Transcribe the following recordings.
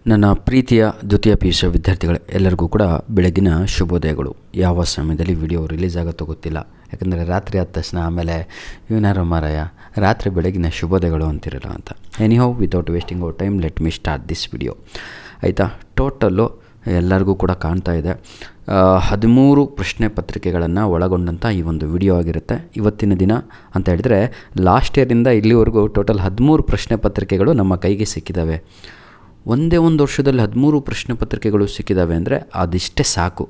ನನ್ನ ಪ್ರೀತಿಯ ದ್ವಿತೀಯ PUC ವಿದ್ಯಾರ್ಥಿಗಳೇ, ಎಲ್ಲರಿಗೂ ಕೂಡ ಬೆಳಗಿನ ಶುಭೋದಯಗಳು. ಯಾವ ಸಮಯದಲ್ಲಿ ವಿಡಿಯೋ ರಿಲೀಸ್ ಆಗುತ್ತೋ ಗೊತ್ತಿಲ್ಲ, ಯಾಕಂದರೆ ರಾತ್ರಿ ಆದ ತಕ್ಷಣ ಆಮೇಲೆ ಇವನಾರು ಮಾರಾಯ ರಾತ್ರಿ ಬೆಳಗಿನ ಶುಭೋದಯಗಳು ಅಂತಿರಲ್ಲ ಅಂತ. Anyhow, without wasting our time, let me start this video. ಆಯಿತಾ, ಟೋಟಲ್ಲು ಎಲ್ಲರಿಗೂ ಕೂಡ ಕಾಣ್ತಾ ಇದೆ 13 ಪ್ರಶ್ನೆ ಪತ್ರಿಕೆಗಳನ್ನು ಒಳಗೊಂಡಂಥ ಈ ಒಂದು ವಿಡಿಯೋ ಆಗಿರುತ್ತೆ. ಇವತ್ತಿನ ದಿನ ಅಂತ ಹೇಳಿದರೆ ಲಾಸ್ಟ್ ಇಯರಿಂದ ಇಲ್ಲಿವರೆಗೂ ಟೋಟಲ್ 13 ಪ್ರಶ್ನೆ ಪತ್ರಿಕೆಗಳು ನಮ್ಮ ಕೈಗೆ ಸಿಕ್ಕಿದ್ದಾವೆ. ಒಂದೇ ಒಂದು ವರ್ಷದಲ್ಲಿ 13 ಪ್ರಶ್ನೆ ಪತ್ರಿಕೆಗಳು ಸಿಕ್ಕಿದ್ದಾವೆ ಅಂದರೆ ಅದಿಷ್ಟೇ ಸಾಕು.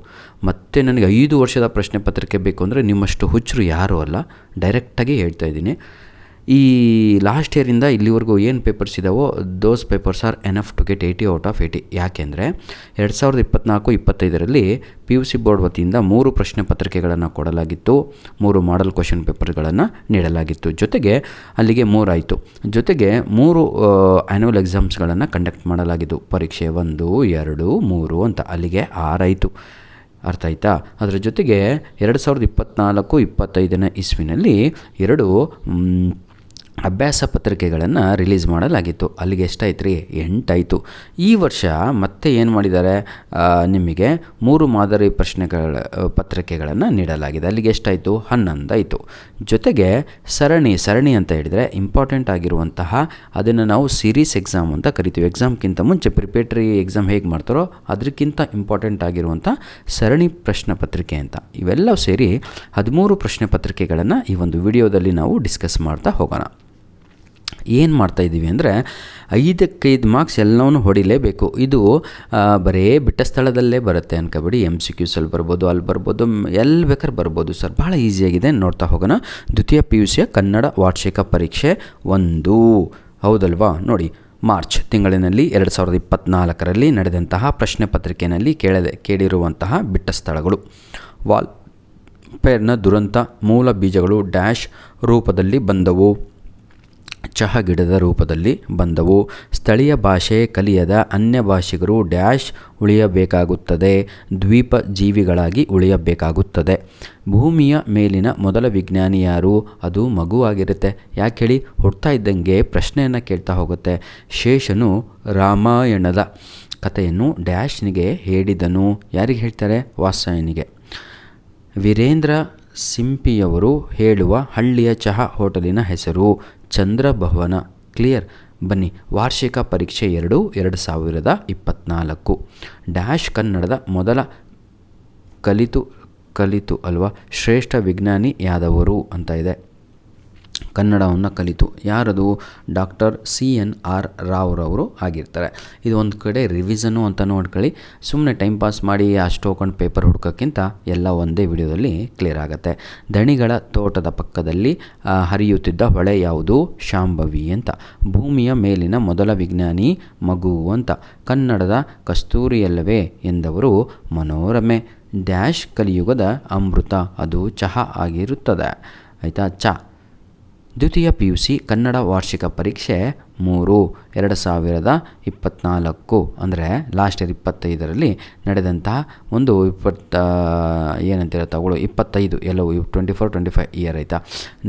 ಮತ್ತು ನನಗೆ 5 ವರ್ಷದ ಪ್ರಶ್ನೆ ಪತ್ರಿಕೆ ಬೇಕು ಅಂದರೆ ನಿಮ್ಮಷ್ಟು ಹುಚ್ಚರು ಯಾರೂ ಅಲ್ಲ, ಡೈರೆಕ್ಟಾಗಿ ಹೇಳ್ತಾ ಇದ್ದೀನಿ. ಈ ಲಾಸ್ಟ್ ಇಯರಿಂದ ಇಲ್ಲಿವರೆಗೂ ಏನು ಪೇಪರ್ಸ್ ಇದ್ದಾವೋ those papers are enough to get 80 out of 80. ಯಾಕೆಂದರೆ 2024-25ರಲ್ಲಿ PUC ಬೋರ್ಡ್ ವತಿಯಿಂದ 3 ಪ್ರಶ್ನೆ ಪತ್ರಿಕೆಗಳನ್ನು ಕೊಡಲಾಗಿತ್ತು, 3 ಮಾಡೆಲ್ ಕ್ವಶನ್ ಪೇಪರ್ಗಳನ್ನು ನೀಡಲಾಗಿತ್ತು. ಜೊತೆಗೆ ಅಲ್ಲಿಗೆ 3 ಆಯಿತು. ಜೊತೆಗೆ 3 ಆ್ಯನ್ಯುವಲ್ ಎಕ್ಸಾಮ್ಸ್ಗಳನ್ನು ಕಂಡಕ್ಟ್ ಮಾಡಲಾಗಿತ್ತು. ಪರೀಕ್ಷೆ 1, 2, 3 ಅಂತ ಅಲ್ಲಿಗೆ 6 ಆಯಿತು. ಅರ್ಥ ಆಯ್ತಾ? ಅದರ ಜೊತೆಗೆ 2024-25ನೇ ಇಸ್ವಿನಲ್ಲಿ 2 ಅಭ್ಯಾಸ ಪತ್ರಿಕೆಗಳನ್ನು ರಿಲೀಸ್ ಮಾಡಲಾಗಿತ್ತು. ಅಲ್ಲಿಗೆ ಎಷ್ಟಾಯ್ತು ರೀ? 8 ಆಯಿತು. ಈ ವರ್ಷ ಮತ್ತೆ ಏನು ಮಾಡಿದ್ದಾರೆ, ನಿಮಗೆ 3 ಮಾದರಿ ಪತ್ರಿಕೆಗಳನ್ನು ನೀಡಲಾಗಿದೆ. ಅಲ್ಲಿಗೆ ಎಷ್ಟಾಯಿತು? 11 ಆಯಿತು. ಜೊತೆಗೆ ಸರಣಿ ಅಂತ ಹೇಳಿದರೆ ಇಂಪಾರ್ಟೆಂಟ್ ಆಗಿರುವಂತಹ, ಅದನ್ನು ನಾವು ಸೀರೀಸ್ ಎಕ್ಸಾಮ್ ಅಂತ ಕರಿತೀವಿ. ಎಕ್ಸಾಮ್ಗಿಂತ ಮುಂಚೆ ಪ್ರಿಪೇಟರಿ ಎಕ್ಸಾಮ್ ಹೇಗೆ ಮಾಡ್ತಾರೋ ಅದಕ್ಕಿಂತ ಇಂಪಾರ್ಟೆಂಟ್ ಆಗಿರುವಂಥ ಸರಣಿ ಪ್ರಶ್ನೆ ಪತ್ರಿಕೆ ಅಂತ. ಇವೆಲ್ಲವೂ ಸೇರಿ 13 ಪ್ರಶ್ನೆ ಪತ್ರಿಕೆಗಳನ್ನು ಈ ಒಂದು ವಿಡಿಯೋದಲ್ಲಿ ನಾವು ಡಿಸ್ಕಸ್ ಮಾಡ್ತಾ ಹೋಗೋಣ. ಏನು ಮಾಡ್ತಾಯಿದ್ದೀವಿ ಅಂದರೆ 5 ಮಾರ್ಕ್ಸ್ ಎಲ್ಲವನ್ನೂ ಹೊಡಿಲೇಬೇಕು. ಇದು ಬರೀ ಬಿಟ್ಟ ಸ್ಥಳದಲ್ಲೇ ಬರುತ್ತೆ ಅನ್ಕೋಬೇಡಿ. MCQಸಲ್ಲಿ ಬರ್ಬೋದು, ಅಲ್ಲಿ ಬರ್ಬೋದು, ಎಲ್ಲಿ ಬೇಕಾದ್ರೆ ಬರ್ಬೋದು ಸರ್. ಭಾಳ ಈಸಿಯಾಗಿದೆ, ನೋಡ್ತಾ ಹೋಗೋಣ. ದ್ವಿತೀಯ PUCಯ ಕನ್ನಡ ವಾರ್ಷಿಕ ಪರೀಕ್ಷೆ 1 ಹೌದಲ್ವಾ? ನೋಡಿ, ಮಾರ್ಚ್ ತಿಂಗಳಿನಲ್ಲಿ 2024ರಲ್ಲಿ ನಡೆದಂತಹ ಪ್ರಶ್ನೆ ಪತ್ರಿಕೆಯಲ್ಲಿ ಕೇಳಿರುವಂತಹ ಬಿಟ್ಟ ಸ್ಥಳಗಳು: ವಾಲ್ ಪೇರ್ನ ದುರಂತ, ಮೂಲ ಬೀಜಗಳು ಡ್ಯಾಶ್ ರೂಪದಲ್ಲಿ ಬಂದವು, ಚಹಾ ಗಿಡದ ರೂಪದಲ್ಲಿ ಬಂದವು, ಸ್ಥಳೀಯ ಭಾಷೆ ಕಲಿಯದ ಅನ್ಯ ಭಾಷಿಗರು ಡ್ಯಾಶ್ ಉಳಿಯಬೇಕಾಗುತ್ತದೆ, ದ್ವೀಪ ಜೀವಿಗಳಾಗಿ ಉಳಿಯಬೇಕಾಗುತ್ತದೆ, ಭೂಮಿಯ ಮೇಲಿನ ಮೊದಲ ವಿಜ್ಞಾನಿ ಯಾರು? ಅದು ಮಗುವಾಗಿರುತ್ತೆ. ಯಾಕೆ ಹೇಳಿ? ಹುಡ್ತಾ ಇದ್ದಂಗೆ ಪ್ರಶ್ನೆಯನ್ನು ಕೇಳ್ತಾ ಹೋಗುತ್ತೆ. ಶೇಷನು ರಾಮಾಯಣದ ಕಥೆಯನ್ನು ಡ್ಯಾಶ್ನಿಗೆ ಹೇಳಿದನು. ಯಾರಿಗೆ ಹೇಳ್ತಾರೆ? ವಾತ್ಸಾಯನಿಗೆ. ವೀರೇಂದ್ರ ಸಿಂಪಿಯವರು ಹೇಳುವ ಹಳ್ಳಿಯ ಚಹಾ ಹೋಟೆಲಿನ ಹೆಸರು ಚಂದ್ರಭವನ. ಕ್ಲಿಯರ್? ಬನ್ನಿ, ವಾರ್ಷಿಕ ಪರೀಕ್ಷೆ 2, 2024 ಡ್ಯಾಶ್ ಕನ್ನಡದ ಮೊದಲ ಕಲಿತು ಅಲ್ವಾ ಶ್ರೇಷ್ಠ ವಿಜ್ಞಾನಿ ಯಾದವರು ಅಂತ ಇದೆ. ಕನ್ನಡವನ್ನು ಕಲಿತು ಯಾರದು? ಡಾಕ್ಟರ್ CNR ರಾವ್ರವರು ಆಗಿರ್ತಾರೆ. ಇದು ಒಂದು ಕಡೆ ರಿವಿಷನು ಅಂತ ನೋಡ್ಕೊಳ್ಳಿ. ಸುಮ್ಮನೆ ಟೈಮ್ ಪಾಸ್ ಮಾಡಿ ಅಷ್ಟು ಹೋಗ್ಕೊಂಡು ಪೇಪರ್ ಹುಡ್ಕೋಕ್ಕಿಂತ ಎಲ್ಲ ಒಂದೇ ವಿಡಿಯೋದಲ್ಲಿ ಕ್ಲಿಯರ್ ಆಗುತ್ತೆ. ದಣಿಗಳ ತೋಟದ ಪಕ್ಕದಲ್ಲಿ ಹರಿಯುತ್ತಿದ್ದ ಹೊಳೆ ಯಾವುದು? ಶಾಂಭವಿ ಅಂತ. ಭೂಮಿಯ ಮೇಲಿನ ಮೊದಲ ವಿಜ್ಞಾನಿ ಮಗು ಅಂತ. ಕನ್ನಡದ ಕಸ್ತೂರಿಯಲ್ಲವೇ ಎಂದವರು ಮನೋರಮೆ. ಡ್ಯಾಶ್ ಕಲಿಯುಗದ ಅಮೃತ, ಅದು ಚಹಾ ಆಗಿರುತ್ತದೆ. ಆಯಿತಾ? ದ್ವಿತೀಯ PUC ಕನ್ನಡ ವಾರ್ಷಿಕ ಪರೀಕ್ಷೆ 3, 2024 ಅಂದರೆ ಲಾಸ್ಟ್ ಇಯರ್ 25ರಲ್ಲಿ ನಡೆದಂತಹ ಒಂದು 25 ಎಲ್ಲವೂ 24-25 ಇಯರ್ ಆಯಿತಾ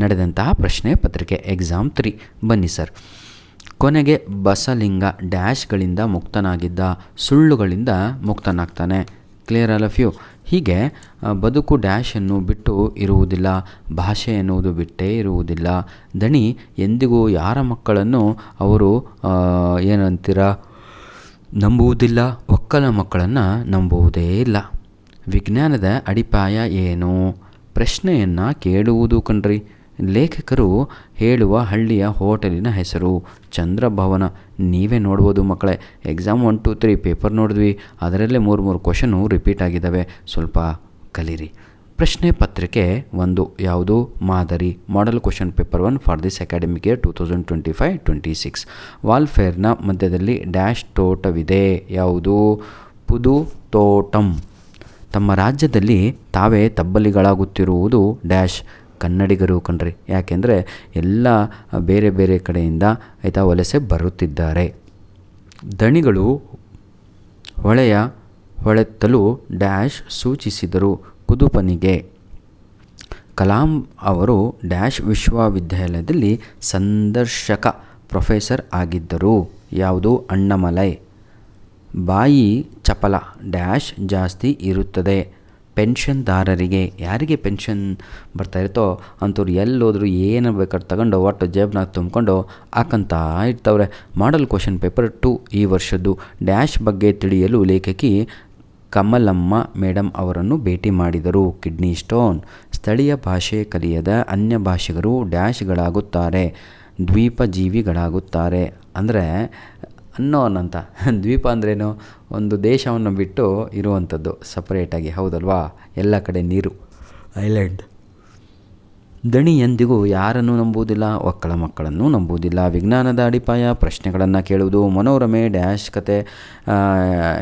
ನಡೆದಂತಹ ಪ್ರಶ್ನೆ ಪತ್ರಿಕೆ ಎಕ್ಸಾಮ್ 3. ಬನ್ನಿ ಸರ್. ಕೊನೆಗೆ ಬಸಲಿಂಗ ಡ್ಯಾಶ್ಗಳಿಂದ ಮುಕ್ತನಾಗಿದ್ದ, ಸುಳ್ಳುಗಳಿಂದ ಮುಕ್ತನಾಗ್ತಾನೆ. Clear all of you? ಹೀಗೆ ಬದುಕು ಡ್ಯಾಶನ್ನು ಬಿಟ್ಟು ಇರುವುದಿಲ್ಲ, ಭಾಷೆ ಎನ್ನುವುದು ಬಿಟ್ಟೇ ಇರುವುದಿಲ್ಲ. ದಣಿ ಎಂದಿಗೂ ಯಾರ ಮಕ್ಕಳನ್ನು ಅವರು ನಂಬುವುದಿಲ್ಲ, ಒಕ್ಕಲ ಮಕ್ಕಳನ್ನು ನಂಬುವುದೇ ಇಲ್ಲ. ವಿಜ್ಞಾನದ ಅಡಿಪಾಯ ಏನು? ಪ್ರಶ್ನೆಯನ್ನು ಕೇಳುವುದು ಕಣ್ರಿ. ಲೇಖಕರು ಹೇಳುವ ಹಳ್ಳಿಯ ಹೋಟೆಲಿನ ಹೆಸರು ಚಂದ್ರಭವನ. ನೀವೇ ನೋಡ್ಬೋದು ಮಕ್ಕಳೇ. ಎಕ್ಸಾಮ್ 1, 2, 3 ಪೇಪರ್ ನೋಡಿದ್ವಿ, ಅದರಲ್ಲೇ 3 ಕ್ವಶನು ರಿಪೀಟ್ ಆಗಿದ್ದಾವೆ. ಸ್ವಲ್ಪ ಕಲೀರಿ. ಪ್ರಶ್ನೆ ಪತ್ರಿಕೆ 1 ಯಾವುದು? ಮಾದರಿ model question paper 1 for this academic year 2025-26. ವಾಲ್ಫೇರ್ನ ಮಧ್ಯದಲ್ಲಿ ಡ್ಯಾಶ್ ತೋಟವಿದೆ. ಯಾವುದು? ಪುದು ತೋಟಂ. ತಮ್ಮ ರಾಜ್ಯದಲ್ಲಿ ತಾವೇ ತಬ್ಬಲಿಗಳಾಗುತ್ತಿರುವುದು ಡ್ಯಾಶ್ ಕನ್ನಡಿಗರು ಕಣ್ರಿ. ಯಾಕೆಂದರೆ ಎಲ್ಲ ಬೇರೆ ಬೇರೆ ಕಡೆಯಿಂದ ಆಯಿತಾ ವಲಸೆ ಬರುತ್ತಿದ್ದಾರೆ. ದಣಿಗಳು ಹೊಳೆತ್ತಲು ಡ್ಯಾಶ್ ಸೂಚಿಸಿದರು ಕುದುಪನಿಗೆ. ಕಲಾಂ ಅವರು ಡ್ಯಾಶ್ ವಿಶ್ವವಿದ್ಯಾಲಯದಲ್ಲಿ ಸಂದರ್ಶಕ ಪ್ರೊಫೆಸರ್ ಆಗಿದ್ದರು. ಯಾವುದು? ಅಣ್ಣಾಮಲೈ. ಬಾಯಿ ಚಪಲ ಡ್ಯಾಶ್ ಜಾಸ್ತಿ ಇರುತ್ತದೆ. ಪೆನ್ಷನ್ದಾರರಿಗೆ, ಯಾರಿಗೆ ಪೆನ್ಷನ್ ಬರ್ತಾ ಇರುತ್ತೋ ಅಂಥವ್ರು ಎಲ್ಲೋದ್ರು ಏನು ಬೇಕಾದ್ರೆ ತಗೊಂಡು ಒಟ್ಟು ಜೇಬ್ನಾಗ ತುಂಬಿಕೊಂಡು ಹಾಕಂತ ಇರ್ತವ್ರೆ. ಮಾಡಲ್ ಕ್ವಶನ್ ಪೇಪರ್ 2 ಈ ವರ್ಷದ್ದು. ಡ್ಯಾಶ್ ಬಗ್ಗೆ ತಿಳಿಯಲು ಲೇಖಕಿ ಕಮಲಮ್ಮ ಮೇಡಮ್ ಅವರನ್ನು ಭೇಟಿ ಮಾಡಿದರು. Kidney stone. ಸ್ಥಳೀಯ ಭಾಷೆ ಕಲಿಯದ ಅನ್ಯ ಭಾಷಿಗರು ಡ್ಯಾಶ್ಗಳಾಗುತ್ತಾರೆ, ದ್ವೀಪಜೀವಿಗಳಾಗುತ್ತಾರೆ. ಅಂದರೆ ಅನ್ನೋನ್ ಅಂತ. ದ್ವೀಪ ಅಂದ್ರೇನು? ಒಂದು ದೇಶವನ್ನು ಬಿಟ್ಟು ಇರುವಂಥದ್ದು ಸಪ್ರೇಟಾಗಿ, ಹೌದಲ್ವಾ? ಎಲ್ಲ ಕಡೆ ನೀರು, ಐಲ್ಯಾಂಡ್. ದಣಿ ಎಂದಿಗೂ ಯಾರನ್ನು ನಂಬುವುದಿಲ್ಲ, ಮಕ್ಕಳನ್ನು ನಂಬುವುದಿಲ್ಲ. ವಿಜ್ಞಾನದ ಅಡಿಪಾಯ ಪ್ರಶ್ನೆಗಳನ್ನು ಕೇಳುವುದು. ಮನೋರಮೆ ಡ್ಯಾಶ್ ಕತೆ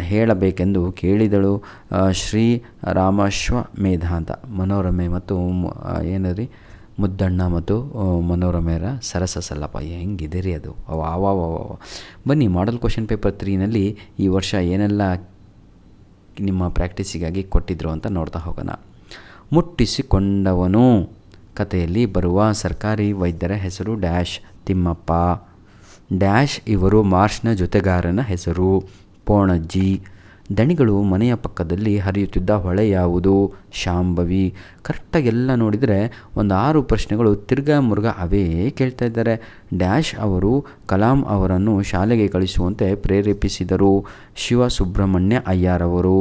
ಹೇಳಬೇಕೆಂದು ಕೇಳಿದಳು. ಶ್ರೀ ರಾಮಶ್ವಮೇಧ ಅಂತ. ಮನೋರಮೆ ಮತ್ತು ಏನರಿ ಮುದ್ದಣ್ಣ ಮತ್ತು ಮನೋರಮೆಯರ ಸರಸ ಸಲ್ಲಪ್ಪ, ಹೆಂಗಿದೆ ರೀ ಅದು. ಬನ್ನಿ, ಮಾಡಲ್ ಕ್ವಶನ್ ಪೇಪರ್ 3ನಲ್ಲಿ ಈ ವರ್ಷ ಏನೆಲ್ಲ ನಿಮ್ಮ ಪ್ರಾಕ್ಟೀಸಿಗಾಗಿ ಕೊಟ್ಟಿದ್ರು ಅಂತ ನೋಡ್ತಾ ಹೋಗೋಣ. ಮುಟ್ಟಿಸಿಕೊಂಡವನು ಕಥೆಯಲ್ಲಿ ಬರುವ ಸರ್ಕಾರಿ ವೈದ್ಯರ ಹೆಸರು ಡ್ಯಾಶ್ ತಿಮ್ಮಪ್ಪ. ಡ್ಯಾಶ್ ಇವರು ಮಾರ್ಷ್ನ ಜೊತೆಗಾರನ ಹೆಸರು ಪೋಣಜ್ಜಿ. ದಣಿಗಳು ಮನೆಯ ಪಕ್ಕದಲ್ಲಿ ಹರಿಯುತ್ತಿದ್ದ ಹೊಳೆ ಯಾವುದು? ಶಾಂಭವಿ. ಕರೆಕ್ಟಾಗಿ ಎಲ್ಲ ನೋಡಿದರೆ ಒಂದು 6 ಪ್ರಶ್ನೆಗಳು ತಿರ್ಗಾ ಮುರುಗಾ ಅವೇ ಕೇಳ್ತಾ ಇದ್ದಾರೆ. ಡ್ಯಾಶ್ ಅವರು ಕಲಾಂ ಅವರನ್ನು ಶಾಲೆಗೆ ಕಳಿಸುವಂತೆ ಪ್ರೇರೇಪಿಸಿದರು. ಶಿವಸುಬ್ರಹ್ಮಣ್ಯ ಅಯ್ಯರವರು.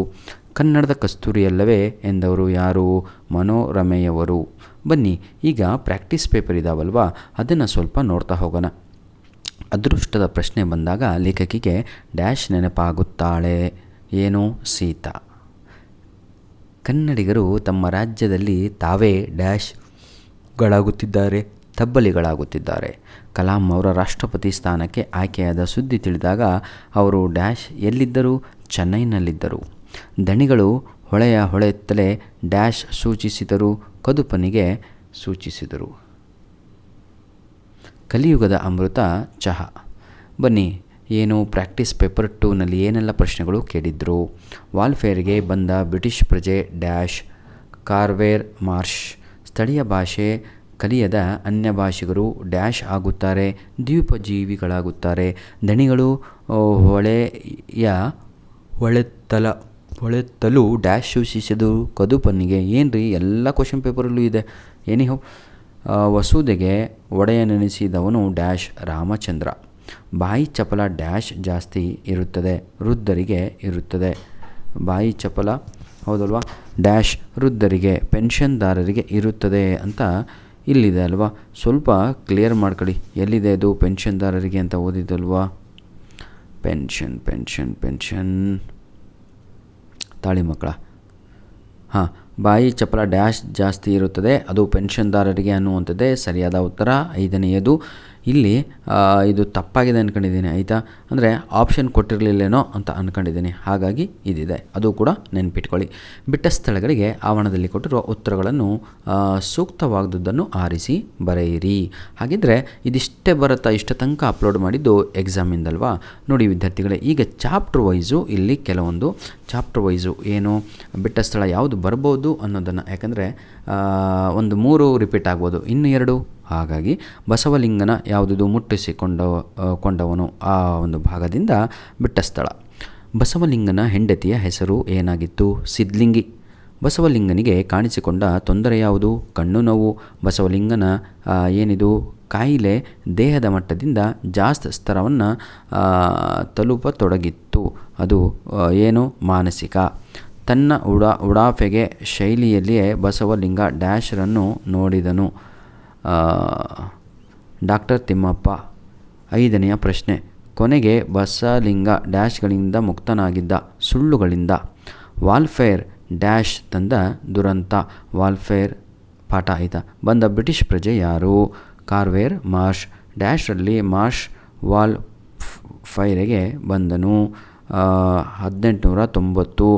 ಕನ್ನಡದ ಕಸ್ತೂರಿಯಲ್ಲವೇ ಎಂದವರು ಯಾರು? ಮನೋರಮೆಯವರು. ಬನ್ನಿ, ಈಗ ಪ್ರಾಕ್ಟೀಸ್ ಪೇಪರ್ ಇದಾವಲ್ವಾ, ಅದನ್ನು ಸ್ವಲ್ಪ ನೋಡ್ತಾ ಹೋಗೋಣ. ಅದೃಷ್ಟದ ಪ್ರಶ್ನೆ ಬಂದಾಗ ಲೇಖಕಿಗೆ ಡ್ಯಾಶ್ ನೆನಪಾಗುತ್ತಾಳೆ. ಏನು? ಸೀತಾ. ಕನ್ನಡಿಗರು ತಮ್ಮ ರಾಜ್ಯದಲ್ಲಿ ತಾವೇ ಡ್ಯಾಶ್ಗಳಾಗುತ್ತಿದ್ದಾರೆ, ತಬ್ಬಲಿಗಳಾಗುತ್ತಿದ್ದಾರೆ. ಕಲಾಂ ಅವರ ರಾಷ್ಟ್ರಪತಿ ಸ್ಥಾನಕ್ಕೆ ಆಯ್ಕೆಯಾದ ಸುದ್ದಿ ತಿಳಿದಾಗ ಅವರು ಡ್ಯಾಶ್ ಎಲ್ಲಿದ್ದರು? ಚೆನ್ನೈನಲ್ಲಿದ್ದರು. ದಣಿಗಳು ಹೊಳೆಯುತ್ತಲೇ ಡ್ಯಾಶ್ ಸೂಚಿಸಿದರು, ಕದುಪನಿಗೆ ಸೂಚಿಸಿದರು. ಕಲಿಯುಗದ ಅಮೃತ ಚಹಾ. ಬನ್ನಿ, ಏನು ಪ್ರಾಕ್ಟೀಸ್ ಪೇಪರ್ 2ನಲ್ಲಿ ಏನೆಲ್ಲ ಪ್ರಶ್ನೆಗಳು ಕೇಳಿದ್ರು? ವಾಲ್ಫೇರ್ಗೆ ಬಂದ ಬ್ರಿಟಿಷ್ ಪ್ರಜೆ ಡ್ಯಾಶ್ ಕಾರ್ವೇರ್ ಮಾರ್ಷ್. ಸ್ಥಳೀಯ ಭಾಷೆ ಕಲಿಯದ ಅನ್ಯ ಭಾಷಿಗರು ಡ್ಯಾಶ್ ಆಗುತ್ತಾರೆ, ದ್ವೀಪಜೀವಿಗಳಾಗುತ್ತಾರೆ. ದಣಿಗಳು ಹೊಳೆತ್ತಲು ಡ್ಯಾಶ್ ಸೂಚಿಸಿದರು, ಕದುಪನಿಗೆ. ಏನ್ರಿ ಎಲ್ಲ ಕ್ವಶನ್ ಪೇಪರಲ್ಲೂ ಇದೆ. ಏನಿಹೋ. ವಸುದೆಗೆ ಒಡೆಯನೆನಿಸಿದವನು ಡ್ಯಾಶ್ ರಾಮಚಂದ್ರ. ಬಾಯಿ ಚಪಲ ಡ್ಯಾಶ್ ಜಾಸ್ತಿ ಇರುತ್ತದೆ, ವೃದ್ಧರಿಗೆ ಇರುತ್ತದೆ. ಬಾಯಿ ಚಪಲ, ಹೌದಲ್ವಾ? ಡ್ಯಾಶ್ ವೃದ್ಧರಿಗೆ, ಪೆನ್ಷನ್ದಾರರಿಗೆ ಇರುತ್ತದೆ ಅಂತ ಇಲ್ಲಿದೆ ಅಲ್ವಾ. ಸ್ವಲ್ಪ ಕ್ಲಿಯರ್ ಮಾಡ್ಕೊಳ್ಳಿ, ಎಲ್ಲಿದೆ ಅದು ಪೆನ್ಷನ್ದಾರರಿಗೆ ಅಂತ ಓದಿದಲ್ವಾ. ಪೆನ್ಷನ್ ತಾಳಿ ಮಕ್ಕಳ. ಹಾಂ, ಬಾಯಿ ಚಪಲ ಡ್ಯಾಶ್ ಜಾಸ್ತಿ ಇರುತ್ತದೆ, ಅದು ಪೆನ್ಷನ್ದಾರರಿಗೆ ಅನ್ನುವಂಥದ್ದೇ ಸರಿಯಾದ ಉತ್ತರ. 5ನೇಯದು. ಇಲ್ಲಿ ಇದು ತಪ್ಪಾಗಿದೆ ಅಂದ್ಕೊಂಡಿದ್ದೀನಿ, ಆಯಿತಾ? ಅಂದರೆ ಆಪ್ಷನ್ ಕೊಟ್ಟಿರಲಿಲ್ಲೇನೋ ಅಂತ ಅಂದ್ಕೊಂಡಿದ್ದೀನಿ, ಹಾಗಾಗಿ ಇದಿದೆ, ಅದು ಕೂಡ ನೆನ್ಪಿಟ್ಕೊಳ್ಳಿ. ಬಿಟ್ಟ ಸ್ಥಳಗಳಿಗೆ ಆವರಣದಲ್ಲಿ ಕೊಟ್ಟಿರುವ ಉತ್ತರಗಳನ್ನು ಸೂಕ್ತವಾದದ್ದನ್ನು ಆರಿಸಿ ಬರೆಯಿರಿ. ಹಾಗಿದ್ದರೆ ಇದಿಷ್ಟೇ ಬರುತ್ತಾ? ಇಷ್ಟ ತನಕ ಅಪ್ಲೋಡ್ ಮಾಡಿದ್ದು ಎಕ್ಸಾಮಿಂದಲ್ವಾ? ನೋಡಿ ವಿದ್ಯಾರ್ಥಿಗಳೇ, ಈಗ ಚಾಪ್ಟರ್ ವೈಸು ಇಲ್ಲಿ ಕೆಲವೊಂದು ಚಾಪ್ಟರ್ ವೈಸು ಏನು ಬಿಟ್ಟ ಸ್ಥಳ ಯಾವುದು ಬರ್ಬೋದು ಅನ್ನೋದನ್ನು, ಯಾಕಂದರೆ ಒಂದು 3 ರಿಪೀಟ್ ಆಗ್ಬೋದು, ಇನ್ನು 2. ಹಾಗಾಗಿ ಬಸವಲಿಂಗನ ಯಾವುದಿದು ಮುಟ್ಟಿಸಿಕೊಂಡವನು ಆ ಒಂದು ಭಾಗದಿಂದ ಬಿಟ್ಟ ಸ್ಥಳ. ಬಸವಲಿಂಗನ ಹೆಂಡತಿಯ ಹೆಸರು ಏನಾಗಿತ್ತು? ಸಿದ್ಲಿಂಗಿ. ಬಸವಲಿಂಗನಿಗೆ ಕಾಣಿಸಿಕೊಂಡ ತೊಂದರೆ ಯಾವುದು? ಕಣ್ಣು ನೋವು. ಬಸವಲಿಂಗನ ಏನಿದು ಕಾಯಿಲೆ ದೇಹದ ಮಟ್ಟದಿಂದ ಜಾಸ್ತಿ ಸ್ತರವನ್ನು ತಲುಪತೊಡಗಿತ್ತು, ಅದು ಏನು? ಮಾನಸಿಕ. ತನ್ನ ಉಡಾಫೆಗೆ ಶೈಲಿಯಲ್ಲಿಯೇ ಬಸವಲಿಂಗ ಡ್ಯಾಶರನ್ನು ನೋಡಿದನು. ಡಾಕ್ಟರ್ ತಿಮ್ಮಪ್ಪ. 5ನೇಯ ಪ್ರಶ್ನೆ. ಕೊನೆಗೆ ಬಸವಲಿಂಗ ಡ್ಯಾಶ್ಗಳಿಂದ ಮುಕ್ತನಾಗಿದ್ದ, ಸುಳ್ಳುಗಳಿಂದ. ವಾಲ್ಫೇರ್ ಡ್ಯಾಶ್ ತಂದ ದುರಂತ. ವಾಲ್ಫೇರ್ ಪಾಠ, ಆಯಿತಾ? ಬಂದ ಬ್ರಿಟಿಷ್ ಪ್ರಜೆ ಯಾರು? ಕಾರ್ವೇರ್ ಮಾರ್ಷ್. ಡ್ಯಾಶ್ರಲ್ಲಿ ಮಾರ್ಷ್ ವಾಲ್ಫೈರಿಗೆ ಬಂದನು. 1890.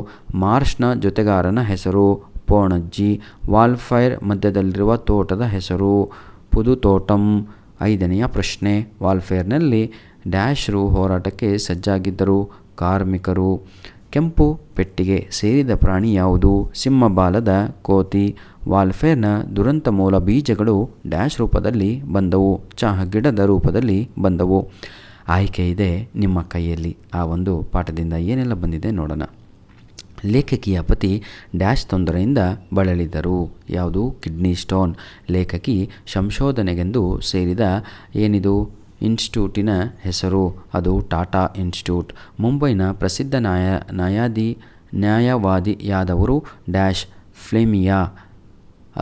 ಮಾರ್ಷ್ನ ಜೊತೆಗಾರನ ಹೆಸರು ಪೋಣಜ್ಜಿ. ವಾಲ್ಫೈರ್ ಮಧ್ಯದಲ್ಲಿರುವ ತೋಟದ ಹೆಸರು ಪುದುತೋಟಂ. 5ನೇಯ ಪ್ರಶ್ನೆ. ವಾಲ್ಫೇರ್ನಲ್ಲಿ ಡ್ಯಾಶ್ರು ಹೋರಾಟಕ್ಕೆ ಸಜ್ಜಾಗಿದ್ದರು, ಕಾರ್ಮಿಕರು. ಕೆಂಪು ಪೆಟ್ಟಿಗೆ ಸೇರಿದ ಪ್ರಾಣಿ ಯಾವುದು? ಸಿಂಹಬಾಲದ ಕೋತಿ. ವಾಲ್ಫೇರ್ನ ದುರಂತ ಮೂಲ ಬೀಜಗಳು ಡ್ಯಾಶ್ ರೂಪದಲ್ಲಿ ಬಂದವು, ಚಹಾ ಗಿಡದ ರೂಪದಲ್ಲಿ ಬಂದವು. ಆಯ್ಕೆ ಇದೆ ನಿಮ್ಮ ಕೈಯಲ್ಲಿ. ಆ ಒಂದು ಪಾಠದಿಂದ ಏನೆಲ್ಲ ಬಂದಿದೆ ನೋಡೋಣ. ಲೇಖಕಿಯ ಪತಿ ಡ್ಯಾಶ್ ತೊಂದರೆಯಿಂದ ಬಳಲಿದ್ದರು. ಯಾವುದು? Kidney stone. ಲೇಖಕಿ ಸಂಶೋಧನೆಗೆಂದು ಸೇರಿದ ಏನಿದು ಇನ್ಸ್ಟಿಟ್ಯೂಟಿನ ಹೆಸರು? ಅದು ಟಾಟಾ ಇನ್ಸ್ಟಿಟ್ಯೂಟ್. ಮುಂಬೈನ ಪ್ರಸಿದ್ಧ ನ್ಯಾಯವಾದಿಯಾದವರು ಡ್ಯಾಶ್ ಫ್ಲೆಮಿಯಾ.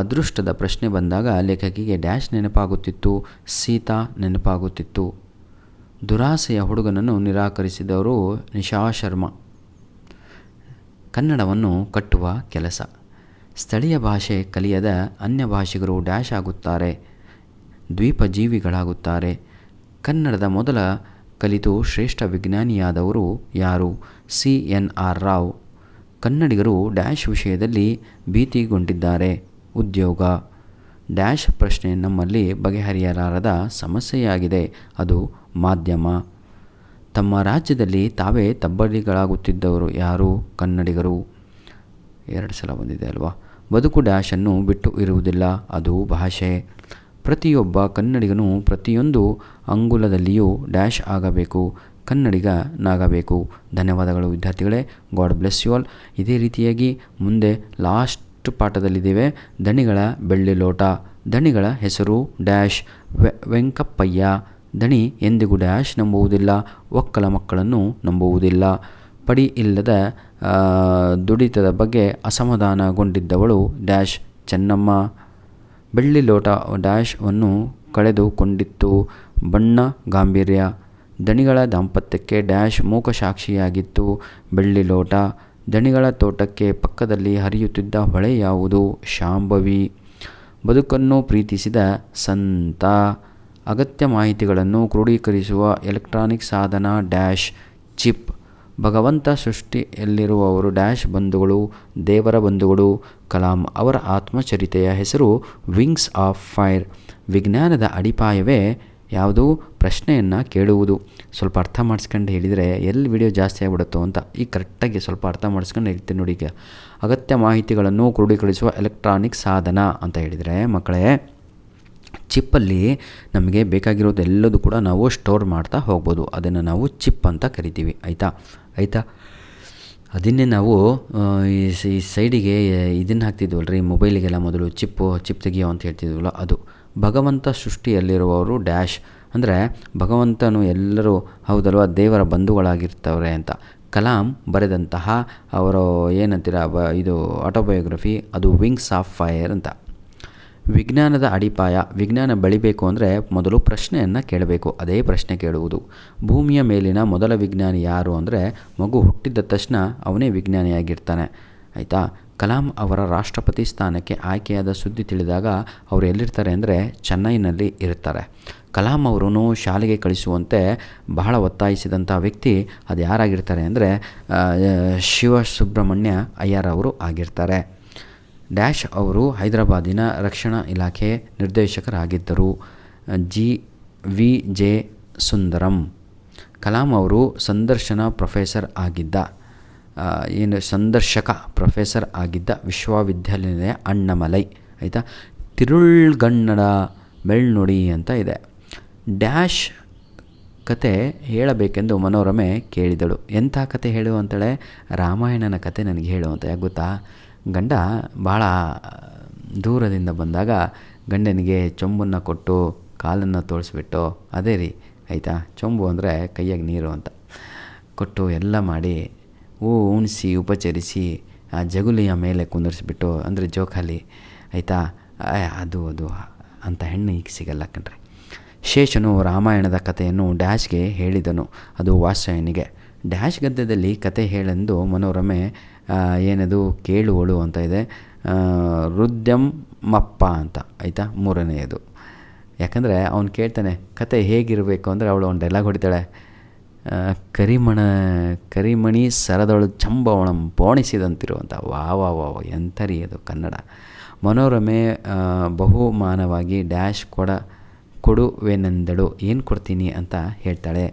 ಅದೃಷ್ಟದ ಪ್ರಶ್ನೆ ಬಂದಾಗ ಲೇಖಕಿಗೆ ಡ್ಯಾಶ್ ನೆನಪಾಗುತ್ತಿತ್ತು? ಸೀತಾ ನೆನಪಾಗುತ್ತಿತ್ತು. ದುರಾಸೆಯ ಹುಡುಗನನ್ನು ನಿರಾಕರಿಸಿದವರು ನಿಶಾ ಶರ್ಮಾ. ಕನ್ನಡವನ್ನು ಕಟ್ಟುವ ಕೆಲಸ. ಸ್ಥಳೀಯ ಭಾಷೆ ಕಲಿಯದ ಅನ್ಯ ಭಾಷಿಗರು ಡ್ಯಾಶ್ ಆಗುತ್ತಾರೆ, ದ್ವೀಪ ಜೀವಿಗಳಾಗುತ್ತಾರೆ. ಕನ್ನಡದ ಮೊದಲ ಕಲಿತು ಶ್ರೇಷ್ಠ ವಿಜ್ಞಾನಿಯಾದವರು ಯಾರು? CNR ರಾವ್. ಕನ್ನಡಿಗರು ಡ್ಯಾಶ್ ವಿಷಯದಲ್ಲಿ ಭೀತಿಗೊಂಡಿದ್ದಾರೆ. ಉದ್ಯೋಗ. ಡ್ಯಾಶ್ ಪ್ರಶ್ನೆ ನಮ್ಮಲ್ಲಿ ಬಗೆಹರಿಯಲಾರದ ಸಮಸ್ಯೆಯಾಗಿದೆ. ಅದು ಮಾಧ್ಯಮ. ತಮ್ಮ ರಾಜ್ಯದಲ್ಲಿ ತಾವೇ ತಬ್ಬಲಿಗಳಾಗುತ್ತಿದ್ದವರು ಯಾರು? ಕನ್ನಡಿಗರು. 2 ಸಲ ಬಂದಿದೆ ಅಲ್ವಾ. ಬದುಕು ಡ್ಯಾಶನ್ನು ಬಿಟ್ಟು ಇರುವುದಿಲ್ಲ. ಅದು ಭಾಷೆ. ಪ್ರತಿಯೊಬ್ಬ ಕನ್ನಡಿಗನು ಪ್ರತಿಯೊಂದು ಅಂಗುಲದಲ್ಲಿಯೂ ಡ್ಯಾಶ್ ಆಗಬೇಕು, ಕನ್ನಡಿಗನಾಗಬೇಕು. ಧನ್ಯವಾದಗಳು ವಿದ್ಯಾರ್ಥಿಗಳೇ. God bless you all. ಇದೇ ರೀತಿಯಾಗಿ ಮುಂದೆ ಲಾಸ್ಟ್ ಪಾಠದಲ್ಲಿದ್ದೇವೆ. ದಣಿಗಳ ಬೆಳ್ಳಿ ಲೋಟ. ದಣಿಗಳ ಹೆಸರು ಡ್ಯಾಶ್ ವೆಂಕಪ್ಪಯ್ಯ. ದಣಿ ಎಂದಿಗೂ ಡ್ಯಾಶ್ ನಂಬುವುದಿಲ್ಲ, ಒಕ್ಕಲ ಮಕ್ಕಳನ್ನು ನಂಬುವುದಿಲ್ಲ. ಪಡಿ ಇಲ್ಲದ ದುಡಿತದ ಬಗ್ಗೆ ಅಸಮಾಧಾನಗೊಂಡಿದ್ದವಳು ಡ್ಯಾಶ್ ಚೆನ್ನಮ್ಮ. ಬೆಳ್ಳಿ ಲೋಟ ಡ್ಯಾಶ್ವನ್ನು ಕಳೆದುಕೊಂಡಿತ್ತು. ಬಣ್ಣ ಗಾಂಭೀರ್ಯ. ದಣಿಗಳ ದಾಂಪತ್ಯಕ್ಕೆ ಡ್ಯಾಶ್ ಮೂಕಸಾಕ್ಷಿಯಾಗಿತ್ತು. ಬೆಳ್ಳಿ ಲೋಟ. ದಣಿಗಳ ತೋಟಕ್ಕೆ ಪಕ್ಕದಲ್ಲಿ ಹರಿಯುತ್ತಿದ್ದ ಹೊಳೆ ಯಾವುದು? ಶಾಂಭವಿ. ಬದುಕನ್ನು ಪ್ರೀತಿಸಿದ ಸಂತ. ಅಗತ್ಯ ಮಾಹಿತಿಗಳನ್ನು ಕ್ರೋಢೀಕರಿಸುವ ಎಲೆಕ್ಟ್ರಾನಿಕ್ ಸಾಧನ ಡ್ಯಾಶ್ ಚಿಪ್. ಭಗವಂತ ಸೃಷ್ಟಿಯಲ್ಲಿರುವವರು ಡ್ಯಾಶ್ ಬಂಧುಗಳು, ದೇವರ ಬಂಧುಗಳು. ಕಲಾಂ ಅವರ ಆತ್ಮಚರಿತೆಯ ಹೆಸರು ವಿಂಗ್ಸ್ ಆಫ್ ಫೈರ್. ವಿಜ್ಞಾನದ ಅಡಿಪಾಯವೇ ಯಾವುದು? ಪ್ರಶ್ನೆಯನ್ನು ಕೇಳುವುದು. ಸ್ವಲ್ಪ ಅರ್ಥ ಮಾಡಿಸ್ಕೊಂಡು ಹೇಳಿದರೆ ಎಲ್ಲಿ ವಿಡಿಯೋ ಜಾಸ್ತಿ ಆಗಿಬಿಡುತ್ತೋ ಅಂತ ಈಗ ಕರೆಕ್ಟಾಗಿ ಸ್ವಲ್ಪ ಅರ್ಥ ಮಾಡಿಸ್ಕೊಂಡು ಹೇಳ್ತೀನಿ ನೋಡಿ. ಈಗ ಅಗತ್ಯ ಮಾಹಿತಿಗಳನ್ನು ಕ್ರೋಢೀಕರಿಸುವ ಎಲೆಕ್ಟ್ರಾನಿಕ್ ಸಾಧನ ಅಂತ ಹೇಳಿದರೆ ಮಕ್ಕಳೇ, ಚಿಪ್ಪಲ್ಲಿ ನಮಗೆ ಬೇಕಾಗಿರೋದೆಲ್ಲದೂ ಕೂಡ ನಾವು ಸ್ಟೋರ್ ಮಾಡ್ತಾ ಹೋಗ್ಬೋದು. ಅದನ್ನು ನಾವು ಚಿಪ್ ಅಂತ ಕರಿತೀವಿ. ಆಯಿತಾ. ಅದನ್ನೇ ನಾವು ಈ ಸೈಡಿಗೆ ಇದನ್ನು ಹಾಕ್ತಿದ್ವಲ್ರಿ ಮೊಬೈಲಿಗೆಲ್ಲ ಮೊದಲು ಚಿಪ್ ತೆಗಿಯೋ ಅಂತ ಹೇಳ್ತಿದ್ವಲ್ಲ ಅದು. ಭಗವಂತ ಸೃಷ್ಟಿಯಲ್ಲಿರುವವರು ಡ್ಯಾಶ್ ಅಂದರೆ ಭಗವಂತನು ಎಲ್ಲರೂ ಹೌದಲ್ವ ದೇವರ ಬಂಧುಗಳಾಗಿರ್ತವ್ರೆ ಅಂತ. ಕಲಾಂ ಬರೆದಂತಹ ಅವರು ಏನಂತೀರ ಇದು ಆಟೋಬಯೋಗ್ರಫಿ, ಅದು ವಿಂಗ್ಸ್ ಆಫ್ ಫೈರ್ ಅಂತ. ವಿಜ್ಞಾನದ ಅಡಿಪಾಯ. ವಿಜ್ಞಾನ ಬೆಳಿಬೇಕು ಅಂದರೆ ಮೊದಲು ಪ್ರಶ್ನೆಯನ್ನು ಕೇಳಬೇಕು. ಅದೇ ಪ್ರಶ್ನೆ ಕೇಳುವುದು. ಭೂಮಿಯ ಮೇಲಿನ ಮೊದಲ ವಿಜ್ಞಾನಿ ಯಾರು ಅಂದರೆ ಮಗು ಹುಟ್ಟಿದ ತಕ್ಷಣ ಅವನೇ ವಿಜ್ಞಾನಿಯಾಗಿರ್ತಾನೆ. ಆಯಿತಾ. ಕಲಾಂ ಅವರ ರಾಷ್ಟ್ರಪತಿ ಸ್ಥಾನಕ್ಕೆ ಆಯ್ಕೆಯಾದ ಸುದ್ದಿ ತಿಳಿದಾಗ ಅವರು ಎಲ್ಲಿರ್ತಾರೆ ಅಂದರೆ ಚೆನ್ನೈನಲ್ಲಿ ಇರ್ತಾರೆ. ಕಲಾಂ ಅವರನ್ನು ಶಾಲೆಗೆ ಕಳಿಸುವಂತೆ ಬಹಳ ಒತ್ತಾಯಿಸಿದಂಥ ವ್ಯಕ್ತಿ ಅದು ಯಾರಾಗಿರ್ತಾರೆ ಅಂದರೆ ಶಿವಸುಬ್ರಹ್ಮಣ್ಯ ಅಯ್ಯರ್ ಅವರು ಆಗಿರ್ತಾರೆ. ಡ್ಯಾಶ್ ಅವರು ಹೈದರಾಬಾದಿನ ರಕ್ಷಣಾ ಇಲಾಖೆ ನಿರ್ದೇಶಕರಾಗಿದ್ದರು. GVJ ಸುಂದರಂ. ಕಲಾಂ ಅವರು ಸಂದರ್ಶಕ ಪ್ರೊಫೆಸರ್ ಆಗಿದ್ದ ವಿಶ್ವವಿದ್ಯಾನಿಲಯ ಅಣ್ಣಾಮಲೈ. ಆಯಿತಾ. ತಿರುಳ್ಗನ್ನಡ ಬೆಳ್ನುಡಿ ಅಂತ ಇದೆ. ಡ್ಯಾಶ್ ಕತೆ ಹೇಳಬೇಕೆಂದು ಮನೋರಮೆ ಕೇಳಿದಳು. ಎಂಥ ಕತೆ ಹೇಳು ಅಂತಾಳೆ? ರಾಮಾಯಣನ ಕತೆ ನನಗೆ ಹೇಳು ಅಂತ. ಯಾಕೆ ಗೊತ್ತಾ? ಗಂಡ ಭಾಳ ದೂರದಿಂದ ಬಂದಾಗ ಗಂಡನಿಗೆ ಚೊಂಬನ್ನು ಕೊಟ್ಟು ಕಾಲನ್ನು ತೋಳಿಸ್ಬಿಟ್ಟು, ಅದೇ ರೀ ಆಯಿತಾ, ಚೊಂಬು ಅಂದರೆ ಕೈಯಾಗ ನೀರು ಅಂತ ಕೊಟ್ಟು ಎಲ್ಲ ಮಾಡಿ ಉಣಿಸಿ ಉಪಚರಿಸಿ ಆ ಜಗುಲಿಯ ಮೇಲೆ ಕುಂದರಿಸ್ಬಿಟ್ಟು, ಅಂದರೆ ಜೋಕಾಲಿ ಆಯಿತಾ, ಅದು ಅಂಥ ಹೆಣ್ಣು ಈಗ ಸಿಗಲ್ಲ ಕಣ್ರಿ. ಶೇಷನು ರಾಮಾಯಣದ ಕಥೆಯನ್ನು ಡ್ಯಾಶ್ಗೆ ಹೇಳಿದನು. ಅದು ವಾತ್ಸಾಯನಿಗೆ. ಡ್ಯಾಶ್ ಗದ್ಯದಲ್ಲಿ ಕತೆ ಹೇಳೆಂದು ಮನೋರಮೆ ಏನದು ಕೇಳುವಳು ಅಂತ ಇದೆ. ರುದ್ಯಮ್ಮಪ್ಪ ಅಂತ ಆಯಿತಾ, ಮೂರನೆಯದು. ಯಾಕಂದರೆ ಅವನು ಕೇಳ್ತಾನೆ ಕತೆ ಹೇಗಿರಬೇಕು ಅಂದರೆ ಅವಳು ಒಂದು ಡೈಲಾಗ್ ಹೊಡಿತಾಳೆ. ಕರಿಮಣಿ ಸರದೊಳು ಚಂಬವಳಂ ಪೋಣಿಸಿದಂತಿರುವಂಥ. ವಾ ಎಂಥರಿ ಅದು ಕನ್ನಡ. ಮನೋರಮೆ ಬಹುಮಾನವಾಗಿ ಡ್ಯಾಶ್ ಕೊಡುವೆನೆಂದಳು. ಏನು ಕೊಡ್ತೀನಿ ಅಂತ ಹೇಳ್ತಾಳೆ.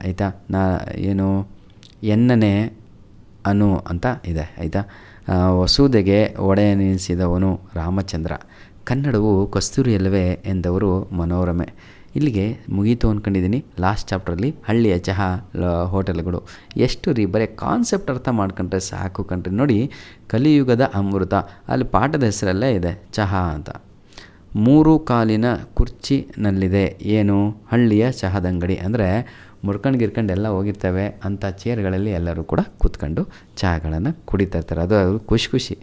ಆಯಿತಾ. ಎನ್ನನೆ ಅನು ಅಂತ ಇದೆ. ಆಯಿತಾ. ವಸುದೆಗೆ ಒಡೆಯನೆನಿಸಿದವನು ರಾಮಚಂದ್ರ. ಕನ್ನಡವು ಕಸ್ತೂರಿಯಲ್ಲವೇ ಎಂದವರು ಮನೋರಮೆ. ಇಲ್ಲಿಗೆ ಮುಗೀತು ಅಂದ್ಕೊಂಡಿದ್ದೀನಿ. ಲಾಸ್ಟ್ ಚಾಪ್ಟ್ರಲ್ಲಿ ಹಳ್ಳಿಯ ಚಹಾ ಹೋಟೆಲ್ಗಳು. ಎಷ್ಟು ರೀ, ಬರೀ ಕಾನ್ಸೆಪ್ಟ್ ಅರ್ಥ ಮಾಡ್ಕೊಂಡ್ರೆ ಸಾಕು ಕಣ್ರಿ. ನೋಡಿ, ಕಲಿಯುಗದ ಅಮೃತ, ಅಲ್ಲಿ ಪಾಠದ ಹೆಸರಲ್ಲೇ ಇದೆ ಚಹಾ ಅಂತ. 3 ಕಾಲಿನ ಕುರ್ಚಿನಲ್ಲಿದೆ ಏನು, ಹಳ್ಳಿಯ ಚಹಾದಂಗಡಿ. ಅಂದರೆ ಮುರ್ಕೊಂಡು ಎಲ್ಲ ಹೋಗಿರ್ತವೆ ಅಂಥ ಚೇರ್ಗಳಲ್ಲಿ ಎಲ್ಲರೂ ಕೂಡ ಕೂತ್ಕೊಂಡು ಚಹಾಗಳನ್ನು ಕುಡಿತಾ ಇರ್ತಾರೆ. ಅದು ಖುಷಿ.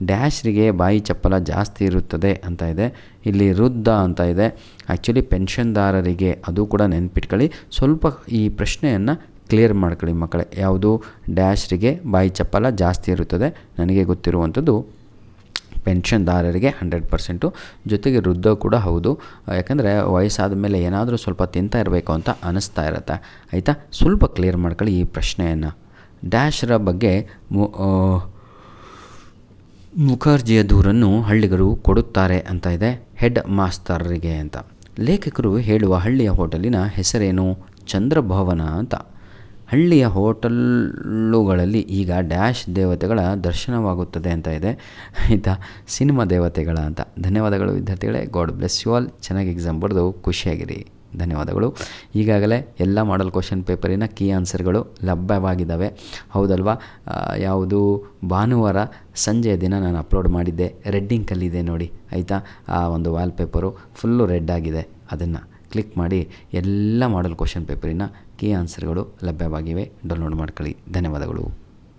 ಡ್ಯಾಶ್ರಿಗೆ ಬಾಯಿ ಚಪ್ಪಲ ಜಾಸ್ತಿ ಇರುತ್ತದೆ ಅಂತ ಇದೆ. ಇಲ್ಲಿ ವೃದ್ಧ ಅಂತ ಇದೆ. ಆ್ಯಕ್ಚುಲಿ ಪೆನ್ಷನ್ದಾರರಿಗೆ, ಅದು ಕೂಡ ನೆನ್ಪಿಟ್ಕೊಳ್ಳಿ. ಸ್ವಲ್ಪ ಈ ಪ್ರಶ್ನೆಯನ್ನು ಕ್ಲಿಯರ್ ಮಾಡ್ಕೊಳ್ಳಿ ಮಕ್ಕಳೇ. ಯಾವುದು, ಡ್ಯಾಶ್ರಿಗೆ ಬಾಯಿ ಚಪ್ಪಲ ಜಾಸ್ತಿ ಇರುತ್ತದೆ. ನನಗೆ ಗೊತ್ತಿರುವಂಥದ್ದು ಪೆನ್ಷನ್ದಾರರಿಗೆ 100%, ಜೊತೆಗೆ ವೃದ್ಧ ಕೂಡ ಹೌದು. ಯಾಕಂದರೆ ವಯಸ್ಸಾದ ಮೇಲೆ ಏನಾದರೂ ಸ್ವಲ್ಪ ತಿಂತಾ ಇರಬೇಕು ಅಂತ ಅನ್ನಿಸ್ತಾ ಇರುತ್ತೆ. ಆಯಿತಾ, ಸ್ವಲ್ಪ ಕ್ಲಿಯರ್ ಮಾಡ್ಕೊಳ್ಳಿ ಈ ಪ್ರಶ್ನೆಯನ್ನು. ಡ್ಯಾಶ್ರ ಬಗ್ಗೆ ಮುಖರ್ಜಿಯ ದೂರನ್ನು ಹಳ್ಳಿಗರು ಕೊಡುತ್ತಾರೆ ಅಂತ ಇದೆ. ಹೆಡ್ ಮಾಸ್ತರಿಗೆ ಅಂತ. ಲೇಖಕರು ಹೇಳುವ ಹಳ್ಳಿಯ ಹೋಟೆಲಿನ ಹೆಸರೇನು, ಚಂದ್ರಭವನ ಅಂತ. ಹಳ್ಳಿಯ ಹೋಟೆಲ್ಲುಗಳಲ್ಲಿ ಈಗ ಡ್ಯಾಶ್ ದೇವತೆಗಳ ದರ್ಶನವಾಗುತ್ತದೆ ಅಂತ ಇದೆ. ಆಯಿತಾ, ಸಿನಿಮಾ ದೇವತೆಗಳ ಅಂತ. ಧನ್ಯವಾದಗಳು ವಿದ್ಯಾರ್ಥಿಗಳೇ. God bless you all. ಚೆನ್ನಾಗಿ ಎಕ್ಸಾಮ್ ಬರೆದು ಖುಷಿಯಾಗಿರಿ. ಧನ್ಯವಾದಗಳು. ಈಗಾಗಲೇ ಎಲ್ಲ ಮಾಡಲ್ ಕ್ವಶನ್ ಪೇಪರಿನ ಕೀ ಆನ್ಸರ್ಗಳು ಲಭ್ಯವಾಗಿದ್ದಾವೆ, ಹೌದಲ್ವಾ? ಯಾವುದು, ಭಾನುವಾರ ಸಂಜೆಯ ದಿನ ನಾನು ಅಪ್ಲೋಡ್ ಮಾಡಿದ್ದೆ. ರೆಡ್ ಇಂಕಲ್ಲಿದೆ ನೋಡಿ, ಆಯಿತಾ? ಆ ಒಂದು ವಾಲ್ಪೇಪರು ಫುಲ್ಲು ರೆಡ್ ಆಗಿದೆ. ಅದನ್ನು ಕ್ಲಿಕ್ ಮಾಡಿ ಎಲ್ಲ ಮಾಡಲ್ ಕ್ವಶನ್ ಪೇಪರಿನ ಕೀ ಆನ್ಸರ್ಗಳು ಲಭ್ಯವಾಗಿವೆ. ಡೌನ್ಲೋಡ್ ಮಾಡ್ಕೊಳ್ಳಿ. ಧನ್ಯವಾದಗಳು.